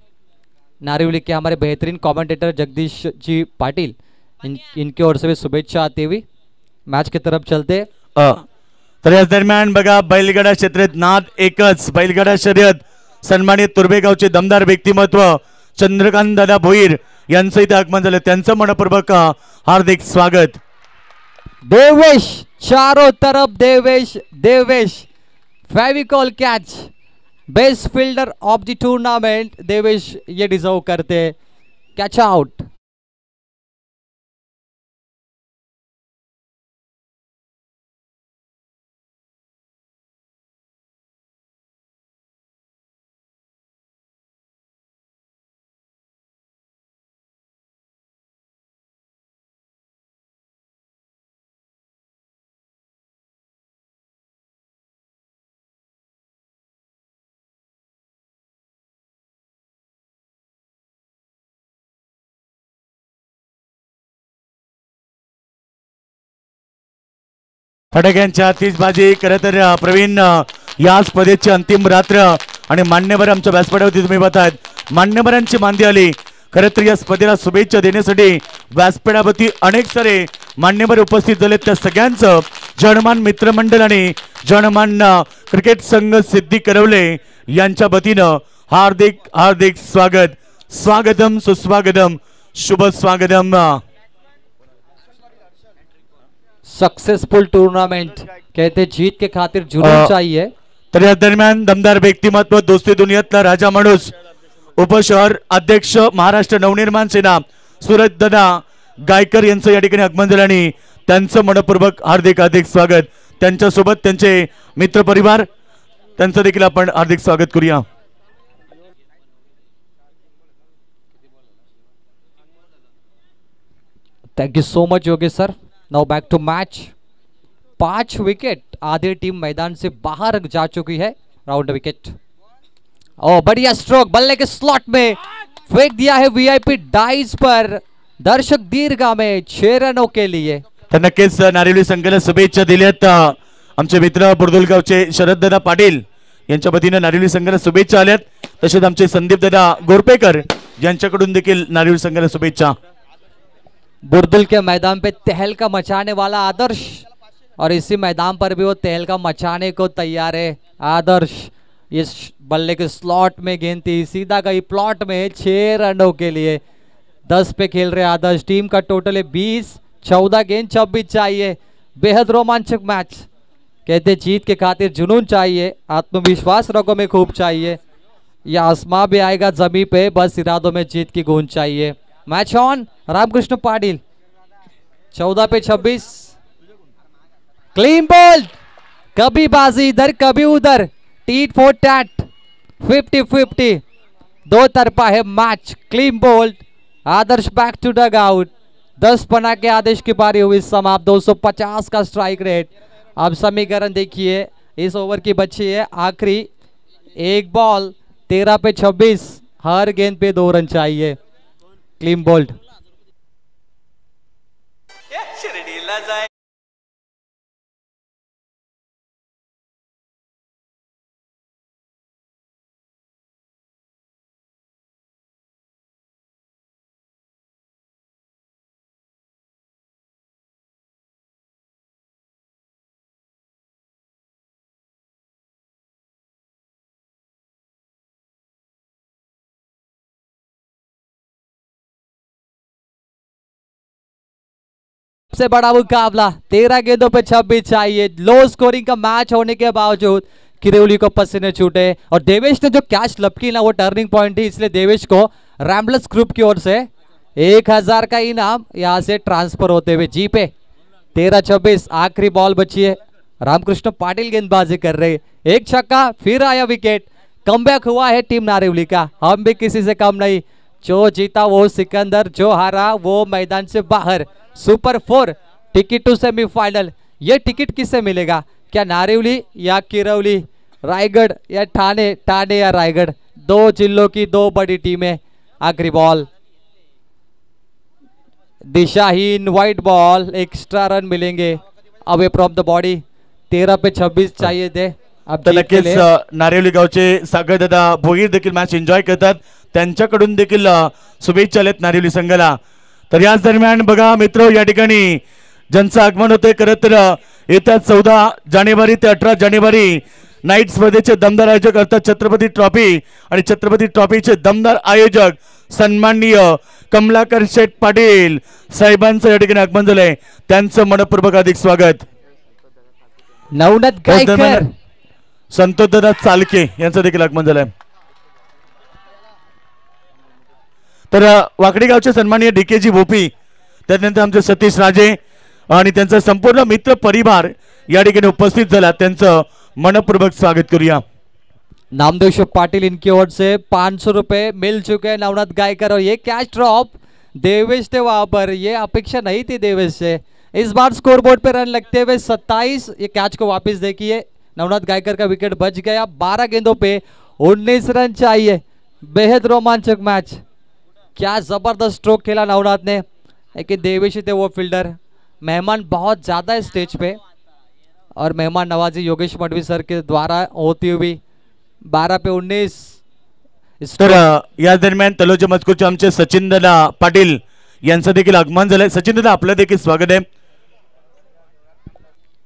Narivali के हमारे बेहतरीन कमेंटेटर जगदीश जी पाटिल इनकी ओर से भी शुभेच्छा आती हुई मैच की तरफ चलते।
तर या दरम्यान बघा बैलगाडा क्षेत्रात नाद एकच, बैलगाडा शर्यत सन्मानित तुर्भेगावचे दमदार व्यक्तिमत्व चंद्रकांत दादा भोईर यांचं इथे आगमन झालं, त्यांचं मनपूर्वक हार्दिक स्वागत।
देवेश चारों तरफ Devesh, Devesh Fevicol catch, best fielder of the tournament Devesh ये डिजर्व करते। Catch out.
फटाक्यांच्या आतिषबाजी खरं तर प्रवीण या स्पर्धेची अंतिम रात्र आणि मान्यवर आमच्या व्यासपीठावरती तुम्ही बघतायत मान्यवरांची मांदी आली। खरं तर या स्पर्धेला शुभेच्छा देण्यासाठी व्यासपीठावरती अनेक सारे मान्यवर उपस्थित झाले, त्या सगळ्यांचं जनमान मित्रमंडळ आणि जनमान क्रिकेट संघ सिद्धी करवले यांच्या वतीनं हार्दिक हार्दिक स्वागत। स्वागतम सुस्वागतम शुभ स्वागतम।
सक्सेसफुल टूर्नामेंट कहते जीत के खातिर जुनून चाहिए।
तर या दरम्यान दमदार व्यक्तिमत्व दोस्ती दुनियातला राजा माणूस उपशहर अध्यक्ष महाराष्ट्र नवनिर्माण सेना सूरज दादा गायकर यांचं या ठिकाणी आगमन झालं आणि त्यांचं मनपूर्वक हार्दिक हार्दिक स्वागत। त्यांच्यासोबत त्यांचे मित्र परिवार त्यांचं देखील आपण हार्दिक स्वागत करूया।
Thank you so much Yogesh sir. Now back to match. 5 wicket, आधी टीम मैदान से बाहर जा चुकी है। Round wicket. ओ बढ़िया स्ट्रोक, बल्ले के स्लॉट में फेंक दिया है वीआईपी डाइस पर। दर्शक दीर्घा में 6 रनों के लिए।
तर नक्कीच नारिवली संघाला शुभेच्छा दिल्यात आमचे मित्र बुरदुलगावचे शरद दादा पाटील यांच्या वतीने नारिवली संघाला शुभेच्छा आल्यात, तसेच आमचे संदीप दादा गोरपेकर यांच्याकडून देखील नारिवली संघाला शुभेच्छा।
बुरदुल के मैदान पे तहलका मचाने वाला आदर्श, और इसी मैदान पर भी वो तहलका मचाने को तैयार है आदर्श। इस बल्ले के स्लॉट में गेंद थी, सीधा गई प्लॉट में 6 रनों के लिए। 10 पे खेल रहे आदर्श। टीम का टोटल है 20, 14 गेंद 26 चाहिए। बेहद रोमांचक मैच। कहते जीत के खातिर जुनून चाहिए, आत्मविश्वास रगों में खूब चाहिए। यह आसमां भी आएगा जमीन पे, बस इरादों में जीत की गूंज चाहिए। Match on. रामकृष्ण पाटिल 14 पे 26। क्लीन बोल्ड, कभी बाजी इधर कभी उधर, टीट फॉर टैट, 50-50 दो तरफा है match. Clean bowled. Adarsh back to dugout. 10 पना के आदेश की पारी हुई समाप्त। 250 का स्ट्राइक रेट। अब समीकरण देखिए, इस ओवर की बची है आखिरी 1 बॉल। 13 पे 26, हर गेंद पे 2 रन चाहिए। Clean bowled. सबसे बड़ा मुकाबला, 13 गेंदों पे 26 चाहिए। लो स्कोरिंग का मैच होने के बावजूद किरौली को पसीने छूटे, और देवेश ने जो कैच लपकी ना वो टर्निंग पॉइंट थी, इसलिए देवेश को रैम्बलर्स ग्रुप की ओर से 1000 का इनाम यहां से ट्रांसफर होते हुए जी पे। 13-26 आखिरी बॉल बची है। रामकृष्ण पाटिल गेंदबाजी कर रहे, एक छक्का, फिर आया विकेट, कमबैक हुआ है टीम नारिवली का। हम भी किसी से कम नहीं, जो जीता वो सिकंदर, जो हारा वो मैदान से बाहर। सुपर 4 टिकट टू सेमीफाइनल, ये टिकट किससे मिलेगा? क्या नारिवली या किरौली, रायगढ़ या ठाणे, ठाणे या रायगढ़, दो जिलों की दो बड़ी टीमें। आखिरी बॉल दिशाहीन, वाइट बॉल, एक्स्ट्रा रन मिलेंगे अवे फ्रॉम द बॉडी। 13 पे 26 चाहिए थे। अब
तर नक्कीच नारिवली गावचे सागर दादा भोईर देखील मॅच एन्जॉय करतात, त्यांच्याकडून देखील शुभेच्छा आहेत नारिवली संघाला। तर याच दरम्यान बघा मित्र, या ठिकाणी ज्यांचं आगमन होते खरं तर येत्या 14 जानेवारी ते 18 जानेवारी नाईट स्पर्धेचे दमदार आयोजक अर्थात छत्रपती ट्रॉफी आणि छत्रपती ट्रॉफीचे दमदार आयोजक सन्माननीय कमलाकर शेठ पाटील साहेबांचं या ठिकाणी आगमन झालंय, त्यांचं मनपूर्वक अधिक स्वागत।
नवनाथ गायकर,
संतोष दादा चालके यांचं देखील आगमन झालंय। तर वाकडी गावचे सन्माननीय डीकेजी भोपी, त्यानंतर आमचे सतीश राजे आणि त्यांचा संपूर्ण मित्र परिवार या ठिकाणी उपस्थित झाला, त्यांचं मनपूर्वक स्वागत करूया।
नामदेव शेठ पाटिल इनकी ओर से 500 रुपए मिल चुके हैं नवनाथ गायकर। और ये कैच ड्रॉप देवेश थे वहां पर, ये अपेक्षा नहीं थी देवेश से। इस बार स्कोरबोर्ड पे रन लगते हुए 27, ये कैच को वापस देखिए, नवनाथ गायकर का विकेट बच गया। 12 गेंदों पे 19 रन चाहिए। बेहद रोमांचक मैच, क्या जबरदस्त स्ट्रोक खेला नवनाथ ने, लेकिन देवेश थे वो फील्डर। मेहमान बहुत ज्यादा है स्टेज पे, और मेहमान नवाजी योगेश मडवी सर के द्वारा होती हुई 12 पे 19।
तर या दरम्यान तलोजा मजकूरचे आमचे सचिन दादा पाटील यांचं देखील आगमन झालंय। सचिन दादा आपलं देखील स्वागत आहे।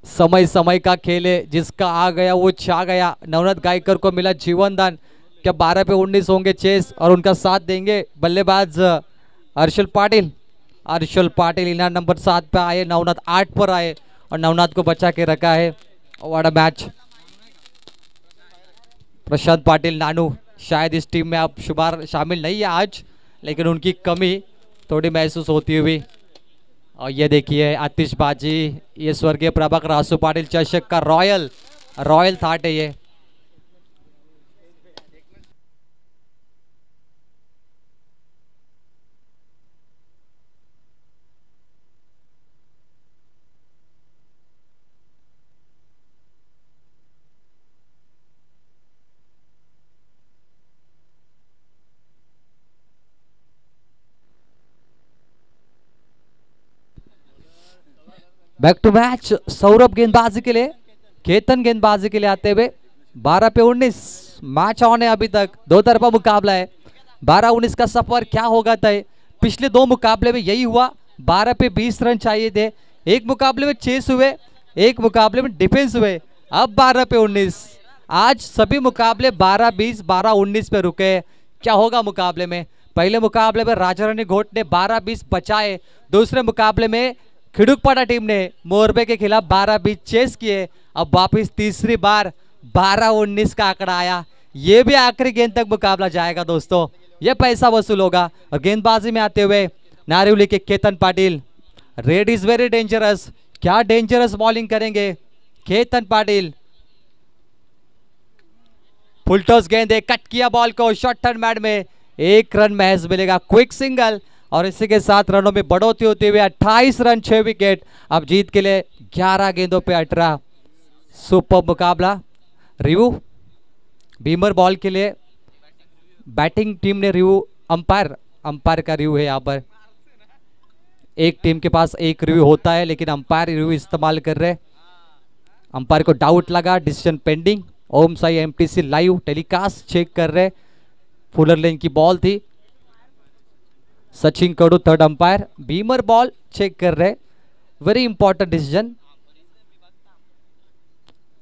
समय समय का खेल है, जिसका आ गया वो छा गया। नवनाथ गायकर को मिला जीवन दान। क्या 12 पे 19 होंगे चेस और उनका साथ देंगे बल्लेबाज अर्शल पाटिल। अर्शल पाटिल इनाम नंबर 7 पे आए, नवनाथ 8 पर आए और नवनाथ को बचा के रखा है। What a match. Prashant Patil Nanu शायद इस टीम में आप शामिल नहीं है आज, लेकिन उनकी कमी थोड़ी महसूस होती हुई। और ये देखिए आतिशबाजी, ये स्वर्गीय प्रभाकर आसू पाटिल चषक का रॉयल थाट है ये। बैक टू मैच, सौरभ गेंदबाजी के लिए, केतन गेंदबाजी के लिए आते हुए। 12 पे 19 मैच ऑन है अभी तक, दो तरफा मुकाबला है। 12-19 का सफर क्या होगा तय। पिछले 2 मुकाबले में यही हुआ, 12 पे 20 रन चाहिए थे। एक मुकाबले में चेस हुए, एक मुकाबले में डिफेंस हुए। अब 12 पे 19, आज सभी मुकाबले 12-20, 12-19 पे रुके। क्या होगा मुकाबले में? पहले मुकाबले में राजा रानी घोट ने 12-20 बचाए, दूसरे मुकाबले में खिड़ुकपाड़ा टीम ने मोरबे के खिलाफ 12-20 चेस किए। अब वापिस तीसरी बार 12-19 का आंकड़ा आया। ये भी आखिरी गेंद तक मुकाबला जाएगा दोस्तों, ये पैसा वसूल होगा। और गेंदबाजी में आते हुए नारिवली के Ketan Patil, red is very dangerous. क्या डेंजरस बॉलिंग करेंगे केतन पाटिल। फुलटॉस गेंद है, कट किया बॉल को, शॉर्ट टर्न मैड में 1 रन महज मिलेगा, क्विक सिंगल। और इसी के साथ रनों में बढ़ोतरी होते हुए 28 रन 6 विकेट। अब जीत के लिए 11 गेंदों पे 18। सुपर मुकाबला। रिव्यू बीमर बॉल के लिए बैटिंग टीम ने रिव्यू, अंपायर का रिव्यू है यहाँ पर। एक टीम के पास एक रिव्यू होता है, लेकिन अंपायर रिव्यू इस्तेमाल कर रहे। अंपायर को डाउट लगा, decision pending. Om Sai MTC live telecast check कर रहे। फुलर लेन की बॉल थी। Sachin Kadu third umpire, beamer ball check कर रहे। Very important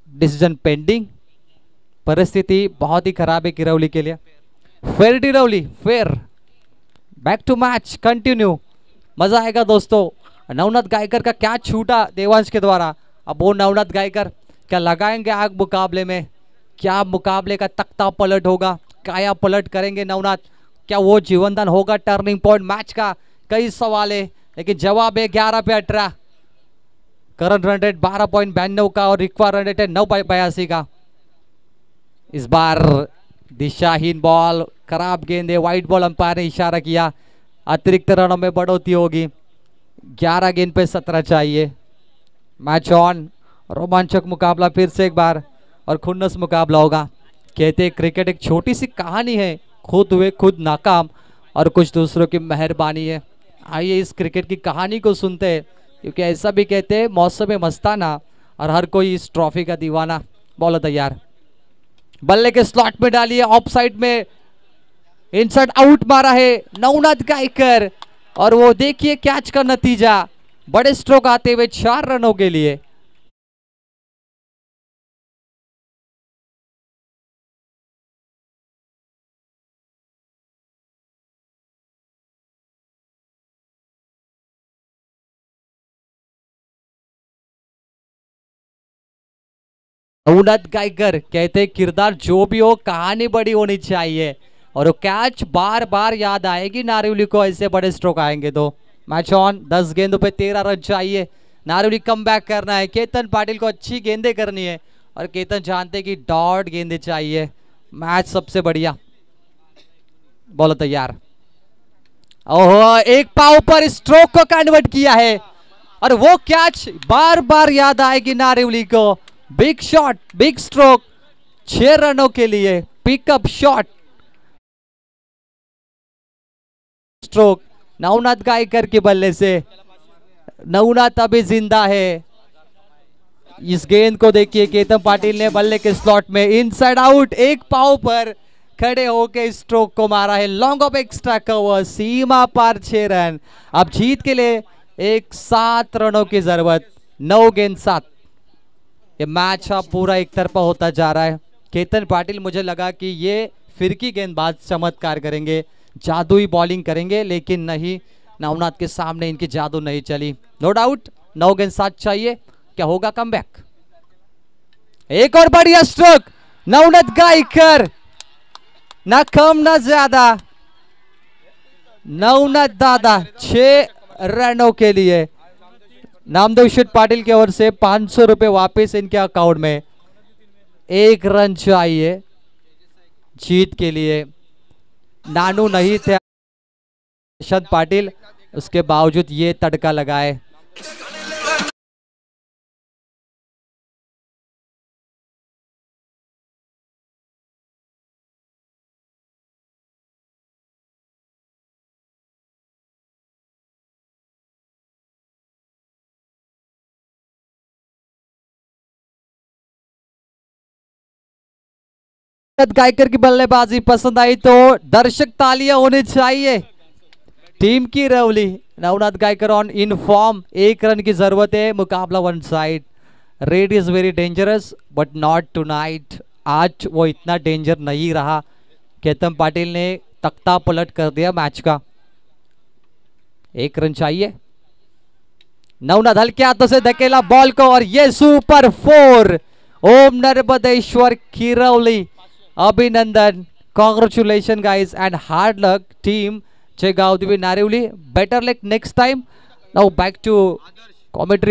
decision pending. परिस्थिति बहुत ही खराब है किरौली के लिए। Fair Kiroli, fair. Back to match continue, मजा आएगा दोस्तों। नवनाथ गायकर का क्या छूटा देवांश के द्वारा। अब वो नवनाथ गायकर क्या लगाएंगे आग मुकाबले में? क्या मुकाबले का तख्ता पलट होगा? काया पलट करेंगे नवनाथ? क्या वो जीवनदान होगा टर्निंग पॉइंट मैच का? कई सवाल है, लेकिन जवाब है 11 पे 18। करंट रन रेट 12.92 का और रिक्वायर रन रेट है 9.82 का। इस बार दिशाहीन बॉल, खराब गेंद है, व्हाइट बॉल अंपायर ने इशारा किया, अतिरिक्त रनों में बढ़ोतरी होगी। 11 गेंद पे 17 चाहिए। मैच ऑन, रोमांचक मुकाबला फिर से एक बार और खुन्नस मुकाबला होगा। कहते क्रिकेट एक छोटी सी कहानी है, खुद हुए खुद नाकाम और कुछ दूसरों की मेहरबानी है। आइए इस क्रिकेट की कहानी को सुनते हैं, क्योंकि ऐसा भी कहते हैं मौसम मस्ताना और हर कोई इस ट्रॉफी का दीवाना। बॉल तैयार, बल्ले के स्लॉट में डालिए, ऑफ साइड में इनसाइड आउट मारा है नवनाथ गायकर और वो देखिए कैच का नतीजा, बड़े स्ट्रोक आते हुए 4 रनों के लिए। नवनाथ गायकर कहते किरदार जो भी हो, कहानी बड़ी होनी चाहिए और वो कैच बार बार याद आएगी नारिवली को, ऐसे बड़े स्ट्रोक आएंगे तो। मैच ऑन, 10 गेंदों पे 13 रन चाहिए। नारिवली कम बैक करना है, केतन पाटिल को अच्छी गेंदें करनी है और केतन जानते कि डॉट गेंदें चाहिए। मैच सबसे बढ़िया। बॉल तैयार, ओहो एक पाव पर स्ट्रोक को कन्वर्ट किया है और वो कैच बार बार याद आएगी नारिवली को। बिग शॉट, बिग स्ट्रोक, 6 रनों के लिए pick up shot. Stroke Navnath Gaikar के बल्ले से, नवनाथ अभी जिंदा है। इस गेंद को देखिए, केतन पाटिल ने बल्ले के स्लॉट में इनसाइड आउट, एक पाव पर खड़े होके स्ट्रोक को मारा है। लॉन्ग ऑफ एक्स्ट्रा कवर, सीमा पार 6 रन। अब जीत के लिए 7 रनों की जरूरत, 9 गेंद 7। ये मैच अब पूरा एक तरफा होता जा रहा है। केतन पाटिल मुझे लगा कि ये फिरकी गेंदबाज चमत्कार करेंगे, जादुई बॉलिंग करेंगे, लेकिन नहीं, नवनाथ के सामने इनकी जादू नहीं चली। नो डाउट 9 गेंद 7 चाहिए। क्या होगा कमबैक? एक और बढ़िया स्ट्रोक नवनाथ गायकर, ना कम ना ज्यादा। नवनाथ दादा 6 रनों के लिए। नामदेव शेठ पाटिल की ओर से 500 रुपए वापस इनके अकाउंट में। 1 रन चाहिए जीत के लिए। नानू नहीं थे शद पाटिल, उसके बावजूद ये तड़का लगाए। गायकर की बल्लेबाजी पसंद आई तो दर्शक तालियां होनी चाहिए। टीम की रवली, Navnath Gaikar on in form, 1 run की जरूरत है। मुकाबला 1 side. Red is very dangerous but not tonight. आज वो इतना डेंजर नहीं रहा। केतन पाटिल ने तख्ता पलट कर दिया मैच का। 1 रन चाहिए। नवनाथ हल्के हाथों से धकेला बॉल को और ये सुपर 4। ओम नर्मदेश्वर खिरौली, अभिनंदन, congratulations guys and hard luck team Chegaudvi Narivli. Better luck next time. Now back to commentary.